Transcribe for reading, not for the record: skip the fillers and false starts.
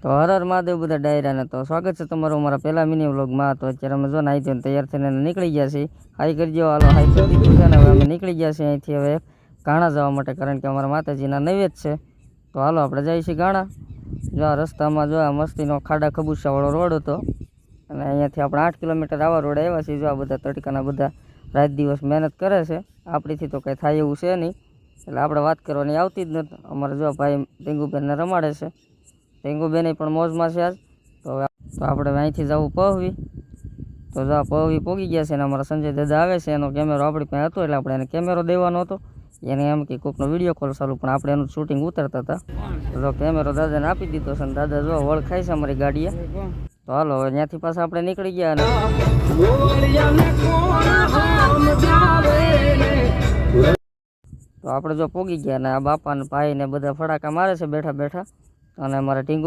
તો હર હર મહાદેવ બધા ડાયરાને તો સ્વાગત છે તમારું અમારા પહેલા મિની વ્લોગમાં. તો અત્યારે અમે જો નાહી ધોઈને તૈયાર થઈને નીકળી ગયા છીએ. હાઈ કરજો, હાલો હાઈ કરી દીધું છે ને હવે અમે નીકળી ગયા છીએ અહીંથી હવે ઘાણા જવા માટે, કારણ કે અમારા માતાજીના નૈવેદ્ય છે. તો હાલો આપણે જઈએ છીએ ઘાણા. જો આ રસ્તામાં જો આ મસ્તીનો ખાડા ખબુસાવાળો રોડ હતો અને અહીંયાથી આપણે 8 કિલોમીટર આવા રોડ આવ્યા છીએ. જો આ બધા તડકાના બધા રાત દિવસ મહેનત કરે છે, આપણીથી તો કંઈ થાય એવું છે નહીં, એટલે આપણે વાત કરવાની આવતી જ નથી. અમારે જો ભાઈ ટીંગુબેનને રમાડે છે, ટીંગુબેન પણ મોજમાં છે આજ. તો આપણે અહીંથી જવું પહવી. તો જો પહવી પોગી ગયા છે ને અમારા સંજય દાદા આવે છે, એનો કેમેરો આપણી પાસે હતો એટલે આપણે એને કેમેરો દેવાનો હતો. એને એમ કે કોઈકનો વિડીયો કોલ ચાલુ, પણ આપણે એનું શૂટિંગ ઉતારતા હતા. તો કેમેરો દાદાને આપી દીધો છે અને દાદા જો વળ ખાય છે અમારી ગાડીએ. તો હાલો હવે ત્યાંથી પાછા આપણે નીકળી ગયા અને તો આપણે જો પોગી ગયા ને આ બાપા ને ભાઈ ને બધા ફડાકા મારે છે બેઠા બેઠા. અને અમારા ટીંગુ